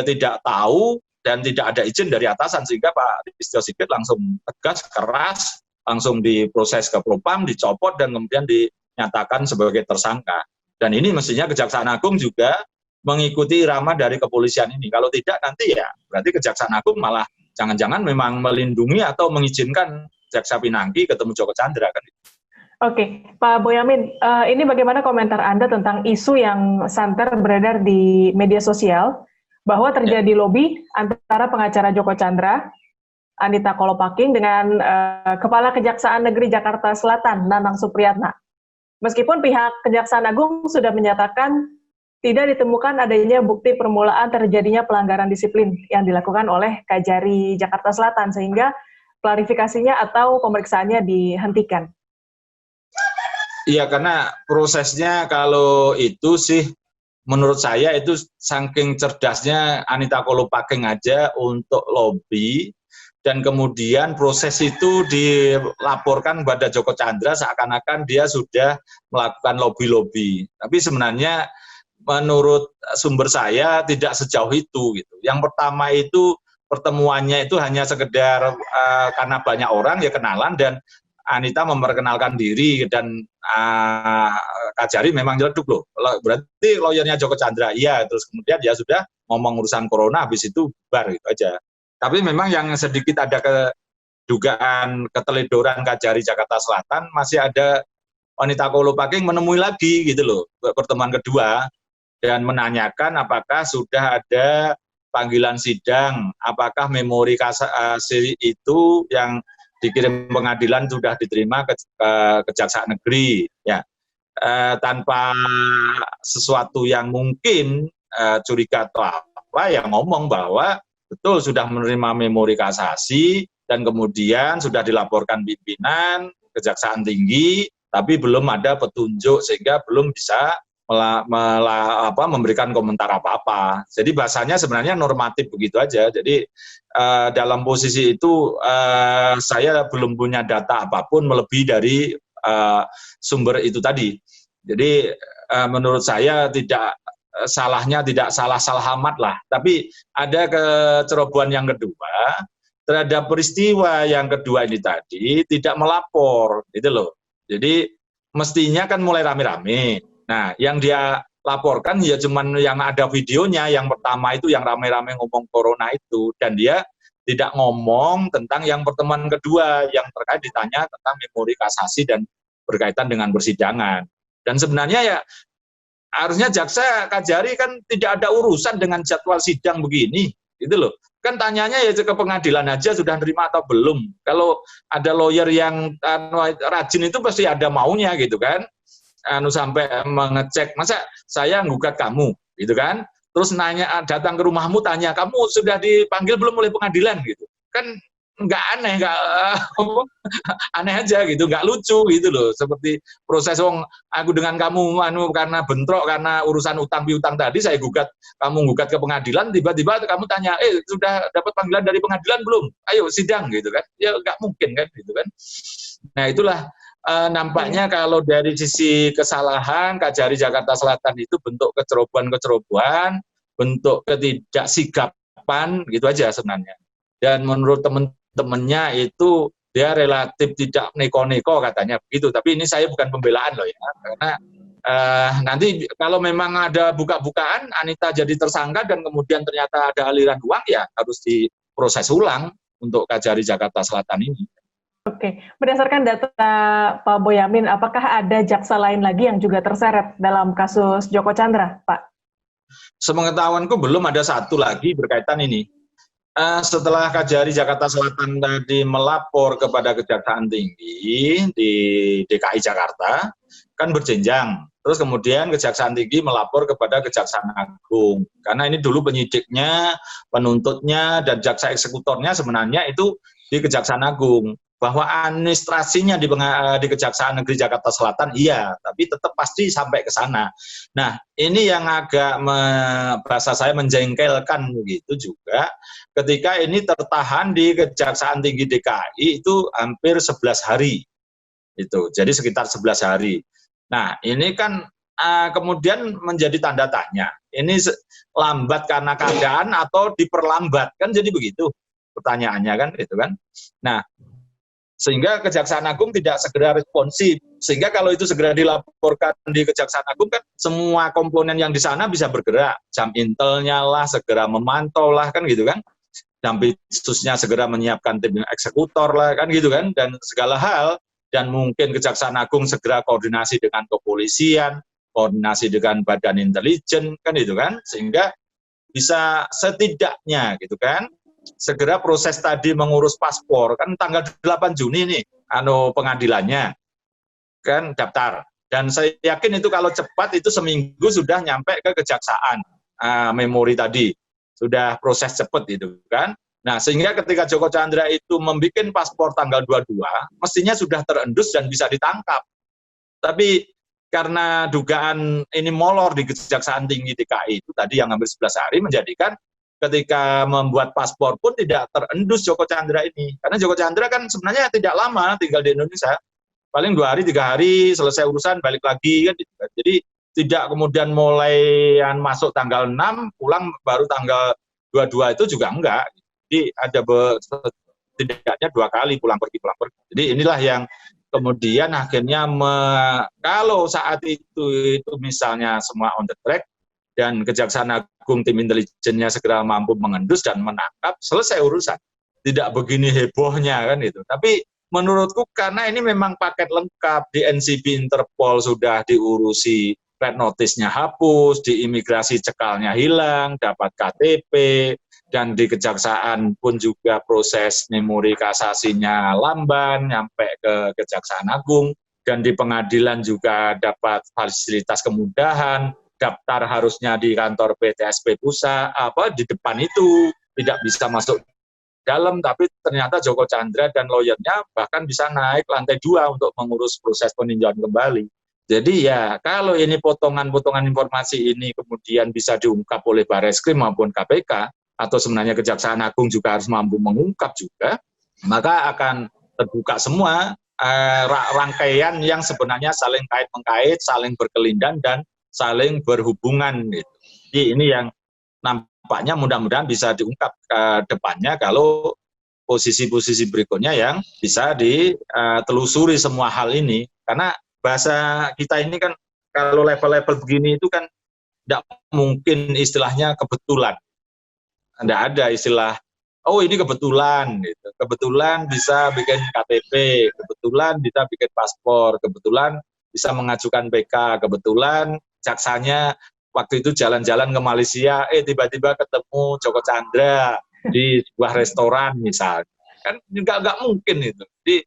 tidak tahu dan tidak ada izin dari atasan sehingga Pak Listio Sigit langsung tegas keras langsung diproses ke Propam, dicopot dan kemudian dinyatakan sebagai tersangka. Dan ini mestinya Kejaksaan Agung juga mengikuti irama dari kepolisian ini. Kalau tidak nanti ya berarti Kejaksaan Agung malah jangan-jangan memang melindungi atau mengizinkan Jaksa Pinangki ketemu Joko Chandra kan. Oke, Pak Boyamin, ini bagaimana komentar Anda tentang isu yang santer beredar di media sosial bahwa terjadi lobby antara pengacara Joko Chandra, Anita Kolopaking dengan Kepala Kejaksaan Negeri Jakarta Selatan, Nanang Supriyatna. Meskipun pihak Kejaksaan Agung sudah menyatakan tidak ditemukan adanya bukti permulaan terjadinya pelanggaran disiplin yang dilakukan oleh Kajari Jakarta Selatan, sehingga klarifikasinya atau pemeriksaannya dihentikan. Iya, karena prosesnya kalau itu sih menurut saya itu saking cerdasnya Anita Kolopaking aja untuk lobby. Dan kemudian proses itu dilaporkan kepada Joko Chandra seakan-akan dia sudah melakukan lobby-lobby. Tapi sebenarnya menurut sumber saya tidak sejauh itu gitu. Yang pertama itu pertemuannya itu hanya sekedar karena banyak orang ya kenalan dan Anita memperkenalkan diri dan Kajari memang nyeletuk loh. Berarti lawyernya Joko Chandra, iya. Terus kemudian ya sudah ngomong urusan corona, habis itu bar gitu aja. Tapi memang yang sedikit ada dugaan keteledoran Kajari Jakarta Selatan, masih ada Anita Kolopaking menemui lagi gitu loh, pertemuan kedua, dan menanyakan apakah sudah ada panggilan sidang, apakah memori kasasi itu yang dikirim pengadilan sudah diterima ke Kejaksaan Negeri, ya, tanpa sesuatu yang mungkin curiga atau apa, yang ngomong bahwa betul sudah menerima memori kasasi dan kemudian sudah dilaporkan pimpinan Kejaksaan Tinggi, tapi belum ada petunjuk sehingga belum bisa memberikan komentar apa-apa. Jadi bahasanya sebenarnya normatif begitu aja. Jadi dalam posisi itu saya belum punya data apapun melebihi dari sumber itu tadi. Jadi menurut saya salahnya tidak salah amat lah. Tapi ada kecerobohan yang kedua terhadap peristiwa yang kedua ini tadi tidak melapor, gitu loh. Jadi mestinya kan mulai rame-rame. Nah, yang dia laporkan ya cuman yang ada videonya, yang pertama itu yang rame-rame ngomong corona itu, dan dia tidak ngomong tentang yang pertemuan kedua yang terkait ditanya tentang memori kasasi dan berkaitan dengan persidangan. Dan sebenarnya ya harusnya jaksa Kajari kan tidak ada urusan dengan jadwal sidang begini, gitu loh. Kan tanyanya ya ke pengadilan aja sudah nerima atau belum. Kalau ada lawyer yang rajin itu pasti ada maunya gitu kan. Sampai mengecek, masa saya nggugat kamu gitu kan, terus nanya, datang ke rumahmu tanya kamu sudah dipanggil belum oleh pengadilan gitu kan, nggak aneh, nggak aneh aja gitu, nggak lucu gitu loh. Seperti proses aku dengan kamu karena bentrok karena urusan utang piutang tadi, saya kamu gugat ke pengadilan, tiba-tiba kamu tanya sudah dapat panggilan dari pengadilan belum, ayo sidang gitu kan, ya nggak mungkin kan gitu kan. Nah itulah nampaknya kalau dari sisi kesalahan Kajari Jakarta Selatan itu bentuk kecerobohan, bentuk ketidaksikapan gitu aja sebenarnya. Dan menurut teman-temannya itu dia relatif tidak neko-neko katanya begitu. Tapi ini saya bukan pembelaan loh ya, karena nanti kalau memang ada buka-bukaan Anita jadi tersangka dan kemudian ternyata ada aliran uang, ya harus diproses ulang untuk Kajari Jakarta Selatan ini. Oke, berdasarkan data Pak Boyamin, apakah ada jaksa lain lagi yang juga terseret dalam kasus Joko Chandra, Pak? Sepengetahuanku belum ada satu lagi berkaitan ini. Setelah Kajari Jakarta Selatan tadi melapor kepada Kejaksaan Tinggi di DKI Jakarta, kan berjenjang. Terus kemudian Kejaksaan Tinggi melapor kepada Kejaksaan Agung. Karena ini dulu penyidiknya, penuntutnya, dan jaksa eksekutornya sebenarnya itu di Kejaksaan Agung. Bahwa administrasinya di Kejaksaan Negeri Jakarta Selatan iya, tapi tetap pasti sampai ke sana. Nah, ini yang agak bahasa saya menjengkelkan begitu juga, ketika ini tertahan di Kejaksaan Tinggi DKI itu hampir 11 hari. Jadi sekitar 11 hari. Nah, ini kan kemudian menjadi tanda tanya. Ini lambat karena keadaan atau diperlambat, kan jadi begitu pertanyaannya kan itu kan. Nah, sehingga Kejaksaan Agung tidak segera responsif. Sehingga kalau itu segera dilaporkan di Kejaksaan Agung kan semua komponen yang di sana bisa bergerak. Jam intelnya lah, segera memantau lah kan gitu kan. Jampitsusnya segera menyiapkan tim eksekutor lah kan gitu kan. Dan segala hal, dan mungkin Kejaksaan Agung segera koordinasi dengan kepolisian, koordinasi dengan badan intelijen kan gitu kan. Sehingga bisa setidaknya gitu kan segera proses tadi mengurus paspor, kan tanggal 8 Juni nih pengadilannya kan daftar, dan saya yakin itu kalau cepat itu seminggu sudah nyampe ke kejaksaan memori tadi, sudah proses cepat itu kan. Nah, sehingga ketika Joko Chandra itu membuat paspor tanggal 22 mestinya sudah terendus dan bisa ditangkap, tapi karena dugaan ini molor di Kejaksaan Tinggi DKI itu tadi yang hampir 11 hari menjadikan ketika membuat paspor pun tidak terendus Joko Chandra ini. Karena Joko Chandra kan sebenarnya tidak lama tinggal di Indonesia. Paling 2 hari, 3 hari, selesai urusan, balik lagi. Kan. Jadi tidak kemudian mulai masuk tanggal 6, pulang baru tanggal 22 itu juga enggak. Jadi ada setidaknya 2 kali pulang pergi. Jadi inilah yang kemudian akhirnya kalau saat itu misalnya semua on the track, dan Kejaksaan Agung tim intelijennya segera mampu mengendus dan menangkap, selesai urusan. Tidak begini hebohnya kan itu. Tapi menurutku karena ini memang paket lengkap, di NCB Interpol sudah diurusi, red notice-nya hapus, di imigrasi cekalnya hilang, dapat KTP, dan di kejaksaan pun juga proses memori kasasinya lamban, nyampe ke Kejaksaan Agung, dan di pengadilan juga dapat fasilitas kemudahan, daftar harusnya di kantor PTSP pusat, di depan itu tidak bisa masuk dalam, tapi ternyata Joko Chandra dan lawyernya bahkan bisa naik lantai 2 untuk mengurus proses peninjauan kembali. Jadi ya kalau ini potongan-potongan informasi ini kemudian bisa diungkap oleh Barreskrim maupun KPK, atau sebenarnya Kejaksaan Agung juga harus mampu mengungkap juga, maka akan terbuka semua rangkaian yang sebenarnya saling kait-mengkait, saling berkelindan, dan saling berhubungan. Gitu. Jadi ini yang nampaknya mudah-mudahan bisa diungkap ke depannya kalau posisi-posisi berikutnya yang bisa ditelusuri semua hal ini. Karena bahasa kita ini kan kalau level-level begini itu kan tidak mungkin istilahnya kebetulan. Tidak ada istilah, oh ini kebetulan, gitu. Kebetulan bisa bikin KTP, kebetulan bisa bikin paspor, kebetulan bisa mengajukan PK, kebetulan jaksanya waktu itu jalan-jalan ke Malaysia, tiba-tiba ketemu Joko Chandra di sebuah restoran misalnya. Kan nggak mungkin itu. Jadi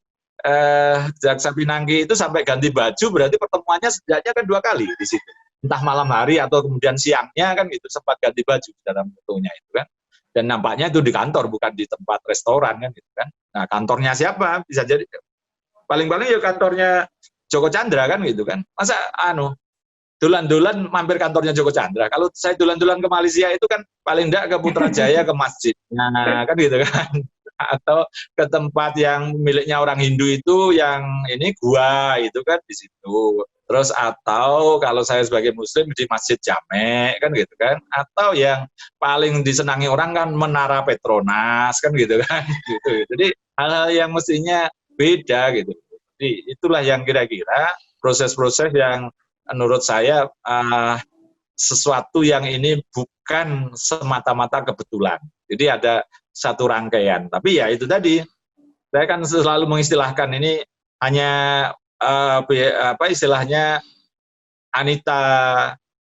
Jaksa Pinangki itu sampai ganti baju berarti pertemuannya setidaknya kan 2 kali di situ. Entah malam hari atau kemudian siangnya kan gitu, sempat ganti baju dalam fotonya itu kan. Dan nampaknya itu di kantor, bukan di tempat restoran kan gitu kan. Nah, kantornya siapa? Bisa jadi paling-paling ya kantornya Joko Chandra kan gitu kan. Masa dulan-dulan mampir kantornya Joko Chandra. Kalau saya dulan-dulan ke Malaysia itu kan paling enggak ke Putrajaya ke masjid. Nah, kan gitu kan. Atau ke tempat yang miliknya orang Hindu itu yang ini gua itu kan di situ. Terus atau kalau saya sebagai muslim di Masjid Jamek kan gitu kan. Atau yang paling disenangi orang kan Menara Petronas kan gitu kan. Gitu. Jadi hal-hal yang mestinya beda gitu. Jadi itulah yang kira-kira proses-proses yang menurut saya sesuatu yang ini bukan semata-mata kebetulan. Jadi ada satu rangkaian. Tapi ya itu tadi, saya kan selalu mengistilahkan ini hanya istilahnya Anita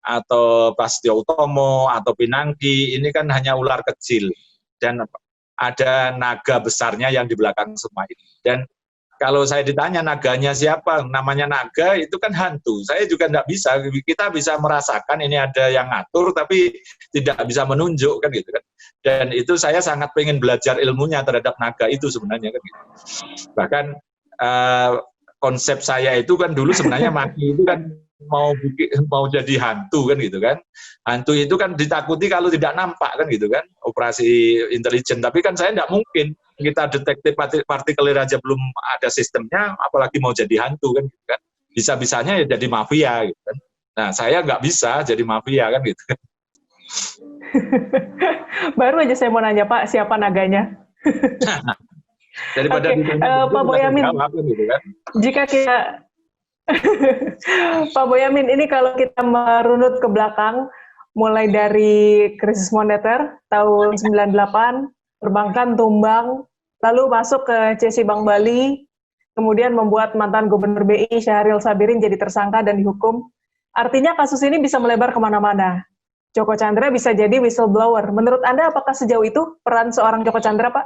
atau Prasetyo Utomo atau Pinangki, ini kan hanya ular kecil. Dan ada naga besarnya yang di belakang semua ini. Dan kalau saya ditanya naganya siapa, namanya naga itu kan hantu. Saya juga tidak bisa, kita bisa merasakan ini ada yang ngatur, tapi tidak bisa menunjuk kan gitu kan. Dan itu saya sangat pengen belajar ilmunya terhadap naga itu sebenarnya kan gitu. Bahkan konsep saya itu kan dulu sebenarnya mati itu kan mau jadi hantu kan gitu kan. Hantu itu kan ditakuti kalau tidak nampak kan gitu kan, operasi intelijen. Tapi kan saya tidak mungkin kita detektif partikelir aja belum ada sistemnya, apalagi mau jadi hantu kan gitu kan. Bisa-bisanya ya jadi mafia gitu kan. Nah, saya nggak bisa jadi mafia kan gitu kan. Baru aja saya mau nanya Pak, siapa naganya? Daripada Pak Boyamin, gitu kan. Jika kita Pak Boyamin, ini kalau kita merunut ke belakang, mulai dari krisis moneter tahun 98, perbankan tumbang, lalu masuk ke cesi Bank Bali, kemudian membuat mantan Gubernur BI Syahril Sabirin jadi tersangka dan dihukum. Artinya kasus ini bisa melebar kemana-mana. Joko Chandra bisa jadi whistleblower. Menurut Anda apakah sejauh itu peran seorang Joko Chandra, Pak?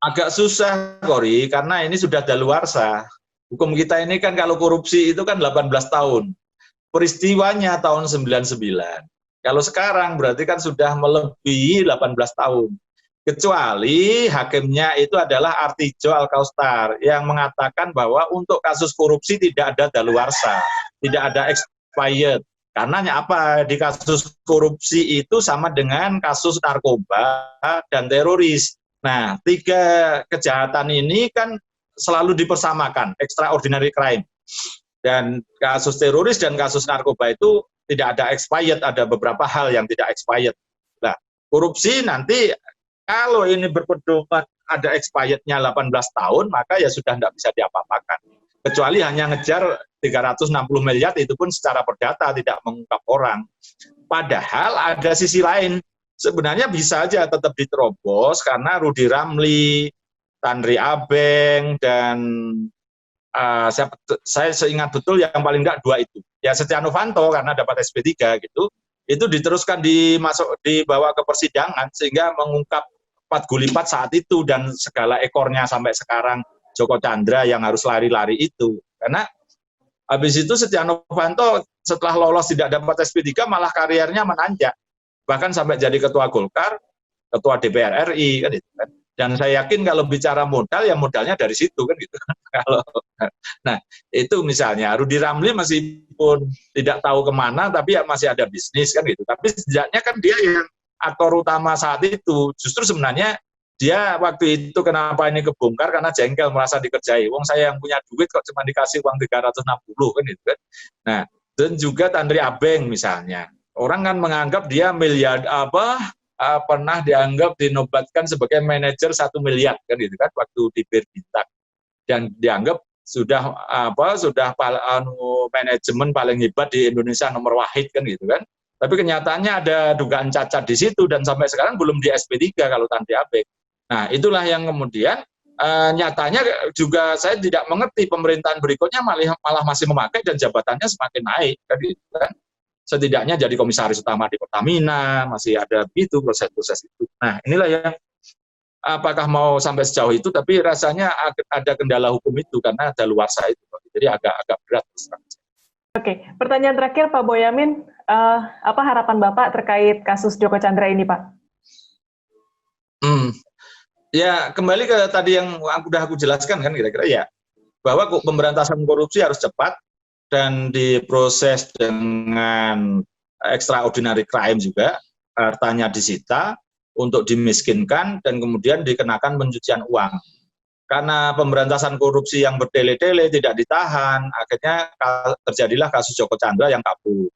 Agak susah, Kori, karena ini sudah daluarsa. Hukum kita ini kan kalau korupsi itu kan 18 tahun. Peristiwanya tahun 99. Kalau sekarang berarti kan sudah melebihi 18 tahun. Kecuali hakimnya itu adalah Artijo Alkaustar yang mengatakan bahwa untuk kasus korupsi tidak ada daluarsa, tidak ada expired. Karena apa? Di kasus korupsi itu sama dengan kasus narkoba dan teroris. Nah, 3 kejahatan ini kan selalu dipersamakan, extraordinary crime. Dan kasus teroris dan kasus narkoba itu tidak ada expired, ada beberapa hal yang tidak expired. Nah, korupsi nanti kalau ini berpedoman ada expirednya 18 tahun, maka ya sudah tidak bisa diapa-apakan. Kecuali hanya ngejar 360 miliar, itu pun secara perdata tidak mengungkap orang. Padahal ada sisi lain, sebenarnya bisa aja tetap diterobos karena Rudy Ramli, Tanri Abeng, dan saya seingat betul yang paling enggak 2 itu. Ya Setia Novanto karena dapat SP3 gitu, itu diteruskan dibawa ke persidangan sehingga mengungkap 4 gulipat saat itu dan segala ekornya sampai sekarang Joko Chandra yang harus lari-lari itu. Karena habis itu Setia Novanto setelah lolos tidak dapat SP3 malah karirnya menanjak. Bahkan sampai jadi ketua Golkar, ketua DPR RI kan itu kan. Dan saya yakin kalau bicara modal ya modalnya dari situ kan gitu. Kalau nah itu misalnya Rudy Ramli meskipun tidak tahu kemana tapi ya masih ada bisnis kan gitu. Tapi setidaknya kan dia yang aktor utama saat itu. Justru sebenarnya dia waktu itu kenapa ini kebongkar karena jengkel merasa dikerjai. Wong saya yang punya duit kok cuma dikasih uang 360 kan gitu kan. Nah dan juga Tanri Abeng misalnya. Orang kan menganggap dia pernah dianggap dinobatkan sebagai manajer 1 miliar kan gitu kan waktu di Bir Bintang dan dianggap sudah manajemen paling hebat di Indonesia nomor wahid kan gitu kan. Tapi kenyataannya ada dugaan cacat di situ dan sampai sekarang belum di SP3 kalau Tanri Abeng. Nah, itulah yang kemudian nyatanya juga saya tidak mengerti pemerintahan berikutnya malah masih memakai dan jabatannya semakin naik kan gitu kan. Setidaknya jadi komisaris utama di Pertamina, masih ada begitu proses-proses itu. Nah, inilah yang apakah mau sampai sejauh itu, tapi rasanya ada kendala hukum itu karena ada luarsa itu. Jadi agak berat. Oke, pertanyaan terakhir Pak Boyamin, apa harapan Bapak terkait kasus Joko Chandra ini, Pak? Ya, kembali ke tadi yang aku jelaskan kan kira-kira ya, bahwa pemberantasan korupsi harus cepat, dan diproses dengan extraordinary crime juga, hartanya disita untuk dimiskinkan dan kemudian dikenakan pencucian uang. Karena pemberantasan korupsi yang bertele-tele tidak ditahan, akhirnya terjadilah kasus Joko Chandra yang kabur.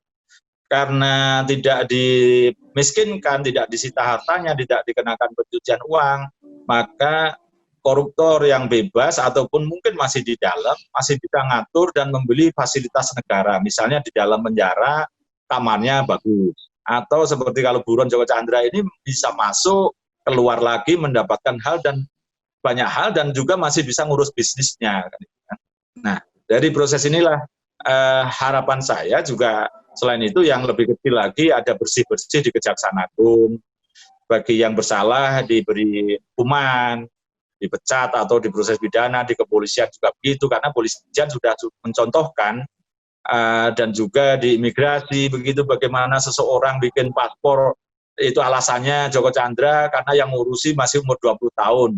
Karena tidak dimiskinkan, tidak disita hartanya, tidak dikenakan pencucian uang, maka koruptor yang bebas ataupun mungkin masih di dalam, masih bisa ngatur dan membeli fasilitas negara. Misalnya di dalam penjara, kamarnya bagus. Atau seperti kalau buron Joko Chandra ini bisa masuk, keluar lagi, mendapatkan hal dan banyak hal dan juga masih bisa ngurus bisnisnya. Nah, dari proses inilah harapan saya juga selain itu yang lebih kecil lagi ada bersih-bersih di Kejaksaan Agung. Bagi yang bersalah diberi hukuman, dipecat atau diproses pidana, di kepolisian juga begitu, karena polisian sudah mencontohkan dan juga di imigrasi begitu bagaimana seseorang bikin paspor itu alasannya Joko Chandra karena yang ngurusi masih umur 20 tahun.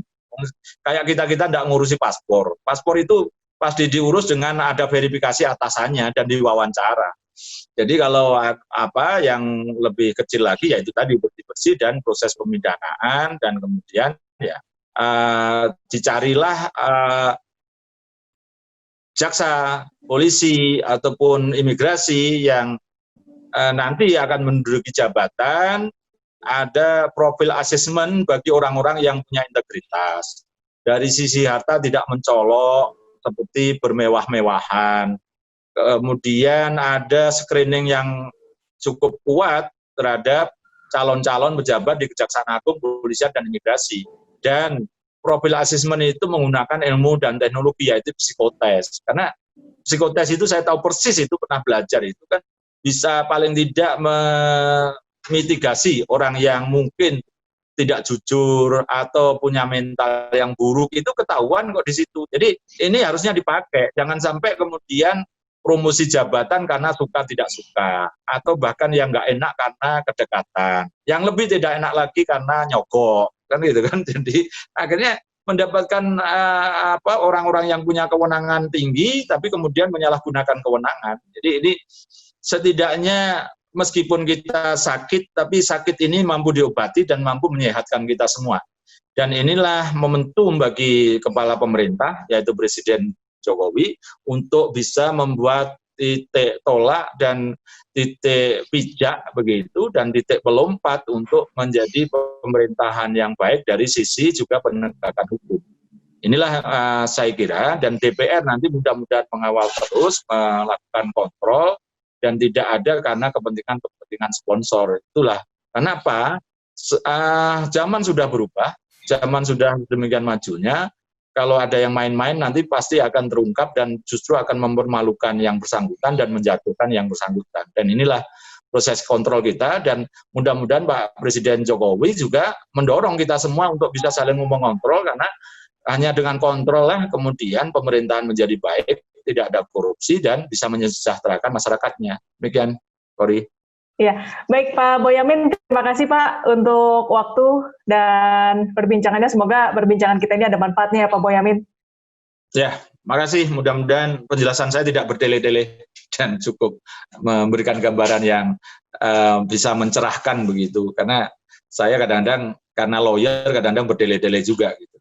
Kayak kita tidak ngurusi paspor. Paspor itu pasti diurus dengan ada verifikasi atasannya dan diwawancara. Jadi kalau yang lebih kecil lagi yaitu tadi bersih-bersih dan proses pemidanaan dan kemudian ya dicarilah jaksa, polisi ataupun imigrasi yang nanti akan menduduki jabatan, ada profil asesmen bagi orang-orang yang punya integritas. Dari sisi harta tidak mencolok seperti bermewah-mewahan. Kemudian ada screening yang cukup kuat terhadap calon-calon pejabat di Kejaksaan Agung, Kepolisian, dan Imigrasi. Dan profil asesmen itu menggunakan ilmu dan teknologi, yaitu psikotes. Karena psikotes itu saya tahu persis, itu pernah belajar, itu kan bisa paling tidak memitigasi orang yang mungkin tidak jujur atau punya mental yang buruk, itu ketahuan kok di situ. Jadi ini harusnya dipakai, jangan sampai kemudian promosi jabatan karena suka tidak suka, atau bahkan yang nggak enak karena kedekatan, yang lebih tidak enak lagi karena nyogok, kan gitu kan. Jadi akhirnya mendapatkan orang-orang yang punya kewenangan tinggi, tapi kemudian menyalahgunakan kewenangan. Jadi ini setidaknya meskipun kita sakit, tapi sakit ini mampu diobati dan mampu menyehatkan kita semua. Dan inilah momentum bagi kepala pemerintah, yaitu Presiden Jokowi, untuk bisa membuat titik tolak dan titik pijak begitu dan titik pelompat untuk menjadi pemerintahan yang baik dari sisi juga penegakan hukum. Inilah saya kira, dan DPR nanti mudah-mudahan mengawal terus, melakukan kontrol dan tidak ada karena kepentingan sponsor. Itulah kenapa zaman sudah berubah, zaman sudah demikian majunya. Kalau ada yang main-main nanti pasti akan terungkap dan justru akan mempermalukan yang bersangkutan dan menjatuhkan yang bersangkutan. Dan inilah proses kontrol kita, dan mudah-mudahan Pak Presiden Jokowi juga mendorong kita semua untuk bisa saling mengontrol, karena hanya dengan kontrol lah kemudian pemerintahan menjadi baik, tidak ada korupsi dan bisa menyejahterakan masyarakatnya. Demikian, Kori. Ya, baik Pak Boyamin, terima kasih Pak untuk waktu dan perbincangannya. Semoga perbincangan kita ini ada manfaatnya ya Pak Boyamin. Ya, makasih. Mudah-mudahan penjelasan saya tidak bertele-tele dan cukup memberikan gambaran yang bisa mencerahkan begitu. Karena saya kadang-kadang karena lawyer kadang-kadang bertele-tele juga gitu.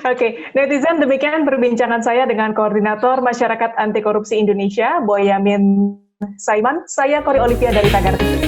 Oke, netizen, demikian perbincangan saya dengan Koordinator Masyarakat Anti Korupsi Indonesia, Boyamin Saiman. Saya Kori Olivia dari Tagar TV.